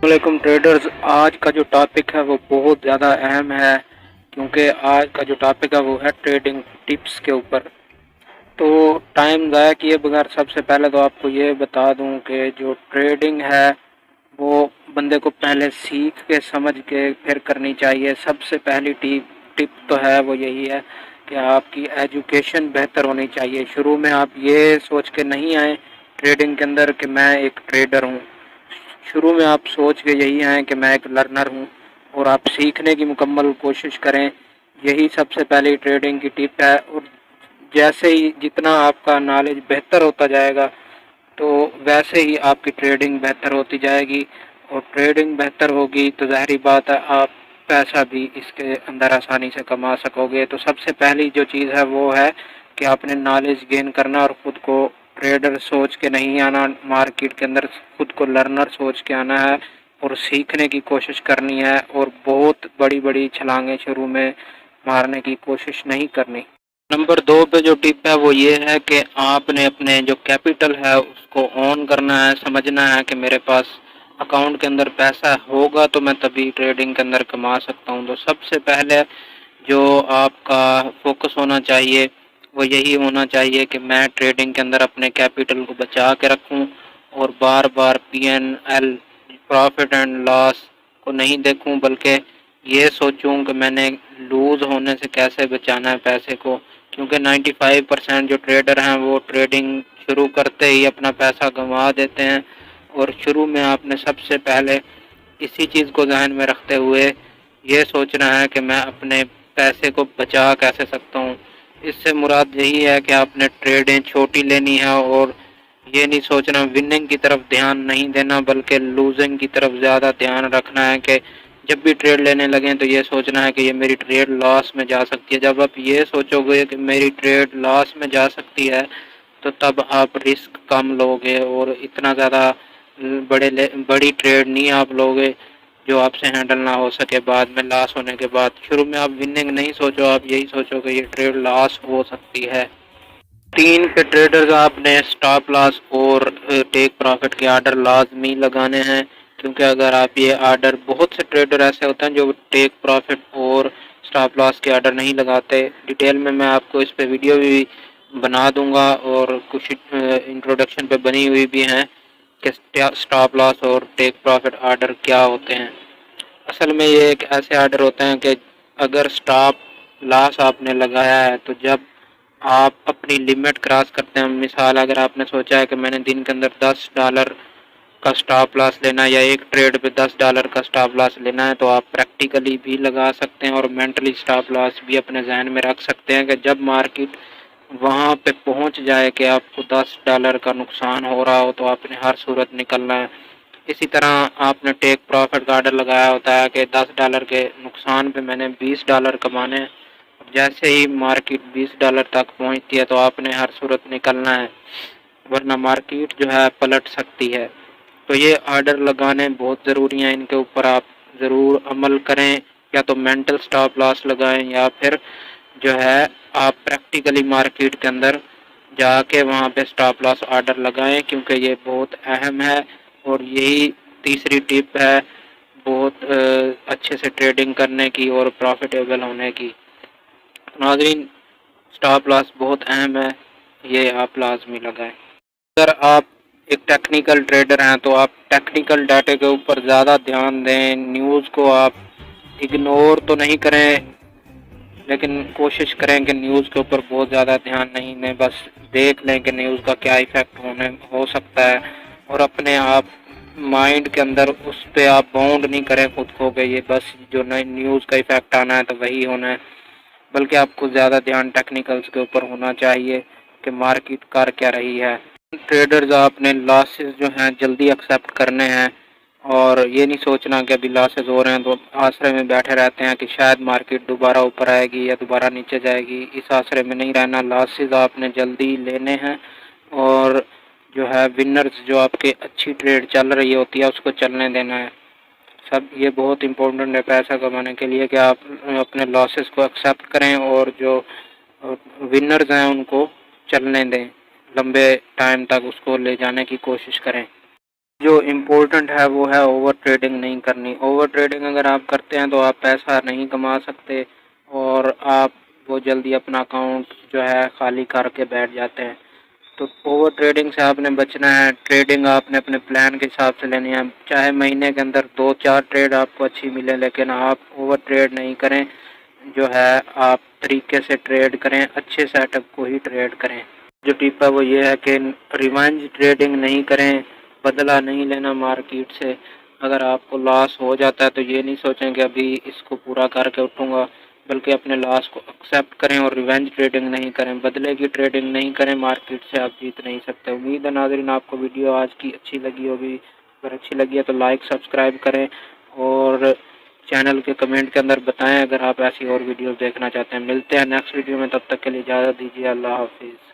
वालेकुम ट्रेडर्स। आज का जो टॉपिक है वो बहुत ज़्यादा अहम है, क्योंकि आज का जो टॉपिक है वो है ट्रेडिंग टिप्स के ऊपर। तो टाइम ज़ाया किए बगैर सबसे पहले तो आपको ये बता दूं कि जो ट्रेडिंग है वो बंदे को पहले सीख के समझ के फिर करनी चाहिए। सबसे पहली टिप तो है वो यही है कि आपकी एजुकेशन बेहतर होनी चाहिए। शुरू में आप ये सोच के नहीं आए ट्रेडिंग के अंदर कि मैं एक ट्रेडर हूँ। शुरू में आप सोच के यही आए कि मैं एक लर्नर हूँ और आप सीखने की मुकम्मल कोशिश करें। यही सबसे पहली ट्रेडिंग की टिप है। और जैसे ही जितना आपका नॉलेज बेहतर होता जाएगा तो वैसे ही आपकी ट्रेडिंग बेहतर होती जाएगी, और ट्रेडिंग बेहतर होगी तो ज़ाहिर बात है आप पैसा भी इसके अंदर आसानी से कमा सकोगे। तो सबसे पहली जो चीज़ है वो है कि आपने नॉलेज गेन करना और ख़ुद को ट्रेडर सोच के नहीं आना, मार्केट के अंदर खुद को लर्नर सोच के आना है और सीखने की कोशिश करनी है, और बहुत बड़ी बड़ी छलांगें शुरू में मारने की कोशिश नहीं करनी। नंबर 2 पे जो टिप है वो ये है कि आपने अपने जो कैपिटल है उसको ऑन करना है, समझना है कि मेरे पास अकाउंट के अंदर पैसा होगा तो मैं तभी ट्रेडिंग के अंदर कमा सकता हूँ। तो सबसे पहले जो आपका फोकस होना चाहिए वो यही होना चाहिए कि मैं ट्रेडिंग के अंदर अपने कैपिटल को बचा के रखूं और बार बार PNL प्रॉफिट एंड लॉस को नहीं देखूं, बल्कि ये सोचूं कि मैंने लूज़ होने से कैसे बचाना है पैसे को। क्योंकि 95% जो ट्रेडर हैं वो ट्रेडिंग शुरू करते ही अपना पैसा गंवा देते हैं। और शुरू में आपने सबसे पहले इसी चीज़ को ध्यान में रखते हुए ये सोचना है कि मैं अपने पैसे को बचा कैसे सकता हूँ। इससे मुराद यही है कि आपने ट्रेडें छोटी लेनी है और ये नहीं सोचना, विनिंग की तरफ ध्यान नहीं देना, बल्कि लूजिंग की तरफ ज़्यादा ध्यान रखना है कि जब भी ट्रेड लेने लगें तो ये सोचना है कि ये मेरी ट्रेड लॉस में जा सकती है। जब आप ये सोचोगे कि मेरी ट्रेड लॉस में जा सकती है तो तब आप रिस्क कम लोगे और इतना ज़्यादा बड़ी ट्रेड नहीं आप लोगे जो आपसे हैंडल ना हो सके बाद में लॉस होने के बाद। शुरू में आप विनिंग नहीं सोचो, आप यही सोचो कि ये ट्रेड लॉस हो सकती है। 3 पे ट्रेडर्स आपने स्टॉप लॉस और टेक प्रॉफिट के आर्डर लाजमी लगाने हैं, क्योंकि अगर आप ये आर्डर, बहुत से ट्रेडर ऐसे होते हैं जो टेक प्रॉफिट और स्टॉप लॉस के आर्डर नहीं लगाते। डिटेल में मैं आपको इस पे वीडियो भी बना दूंगा और कुछ इंट्रोडक्शन पे बनी हुई भी हैं कि स्टॉप लॉस और टेक प्रॉफिट आर्डर क्या होते हैं। असल में ये एक ऐसे आर्डर होते हैं कि अगर स्टॉप लॉस आपने लगाया है तो जब आप अपनी लिमिट क्रॉस करते हैं, मिसाल अगर आपने सोचा है कि मैंने दिन के अंदर $10 का स्टॉप लॉस लेना है या एक ट्रेड पे $10 का स्टॉप लॉस लेना है, तो आप प्रैक्टिकली भी लगा सकते हैं और मेंटली स्टॉप लॉस भी अपने जहन में रख सकते हैं कि जब मार्केट वहाँ पे पहुँच जाए कि आपको $10 का नुकसान हो रहा हो तो आपने हर सूरत निकलना है। इसी तरह आपने टेक प्रॉफिट का आर्डर लगाया होता है कि $10 के नुकसान पे मैंने $20 कमाने हैं। जैसे ही मार्केट $20 तक पहुँचती है तो आपने हर सूरत निकलना है, वरना मार्केट जो है पलट सकती है। तो ये आर्डर लगाने बहुत ज़रूरी हैं, इनके ऊपर आप ज़रूर अमल करें, या तो मेंटल स्टॉप लॉस लगाएं या फिर जो है आप प्रैक्टिकली मार्केट के अंदर जाके वहाँ पे स्टॉप लॉस आर्डर लगाएं, क्योंकि ये बहुत अहम है। और यही तीसरी टिप है बहुत अच्छे से ट्रेडिंग करने की और प्रॉफिटेबल होने की। नाज़रीन, स्टॉप लॉस बहुत अहम है, ये आप लाजमी लगाएं। अगर आप एक टेक्निकल ट्रेडर हैं तो आप टेक्निकल डाटे के ऊपर ज़्यादा ध्यान दें। न्यूज़ को आप इग्नोर तो नहीं करें, लेकिन कोशिश करें कि न्यूज़ के ऊपर बहुत ज़्यादा ध्यान नहीं दें, बस देख लें कि न्यूज़ का क्या इफ़ेक्ट हो सकता है, और अपने आप माइंड के अंदर उस पर आप बाउंड नहीं करें खुद को कि ये बस जो नई न्यूज़ का इफ़ेक्ट आना है तो वही होना है, बल्कि आपको ज़्यादा ध्यान टेक्निकल्स के ऊपर होना चाहिए कि मार्केट कर क्या रही है। ट्रेडर्स आपने लॉसेस जो हैं जल्दी एक्सेप्ट करने हैं और ये नहीं सोचना कि अभी लॉसेस हो रहे हैं तो आसरे में बैठे रहते हैं कि शायद मार्केट दोबारा ऊपर आएगी या दोबारा नीचे जाएगी। इस आसरे में नहीं रहना, लॉसेस आपने जल्दी लेने हैं और जो है विनर्स जो आपके अच्छी ट्रेड चल रही होती है उसको चलने देना है। सब ये बहुत इम्पोर्टेंट है पैसा कमाने के लिए कि आप अपने लॉसेस को एक्सेप्ट करें और जो विनर्स हैं उनको चलने दें, लंबे टाइम तक उसको ले जाने की कोशिश करें। جو امپورٹنٹ ہے وہ ہے اوور ٹریڈنگ نہیں کرنی۔ اوور ٹریڈنگ اگر آپ کرتے ہیں تو آپ پیسہ نہیں کما سکتے اور آپ وہ جلدی اپنا اکاؤنٹ جو ہے خالی کر کے بیٹھ جاتے ہیں۔ تو اوور ٹریڈنگ سے آپ نے بچنا ہے۔ ٹریڈنگ آپ نے اپنے پلان کے حساب سے لینی ہے، چاہے مہینے کے اندر 2-4 ٹریڈ آپ کو اچھی ملے، لیکن آپ اوور ٹریڈ نہیں کریں، جو ہے آپ طریقے سے ٹریڈ کریں، اچھے سیٹ اپ کو ہی ٹریڈ کریں۔ جو ٹپ ہے وہ یہ ہے کہ ریونج ٹریڈنگ نہیں کریں، بدلہ نہیں لینا مارکیٹ سے۔ اگر آپ کو لاس ہو جاتا ہے تو یہ نہیں سوچیں کہ ابھی اس کو پورا کر کے اٹھوں گا، بلکہ اپنے لاس کو ایکسیپٹ کریں اور ریونج ٹریڈنگ نہیں کریں، بدلے کی ٹریڈنگ نہیں کریں، مارکیٹ سے آپ جیت نہیں سکتے۔ امید ہے ناظرین آپ کو ویڈیو آج کی اچھی لگی ہوگی، اگر اچھی لگی ہے تو لائک سبسکرائب کریں اور چینل کے کمنٹ کے اندر بتائیں اگر آپ ایسی اور ویڈیوز دیکھنا چاہتے ہیں۔ ملتے ہیں نیکسٹ ویڈیو میں، تب تک کے لیے اجازت دیجیے، اللہ حافظ۔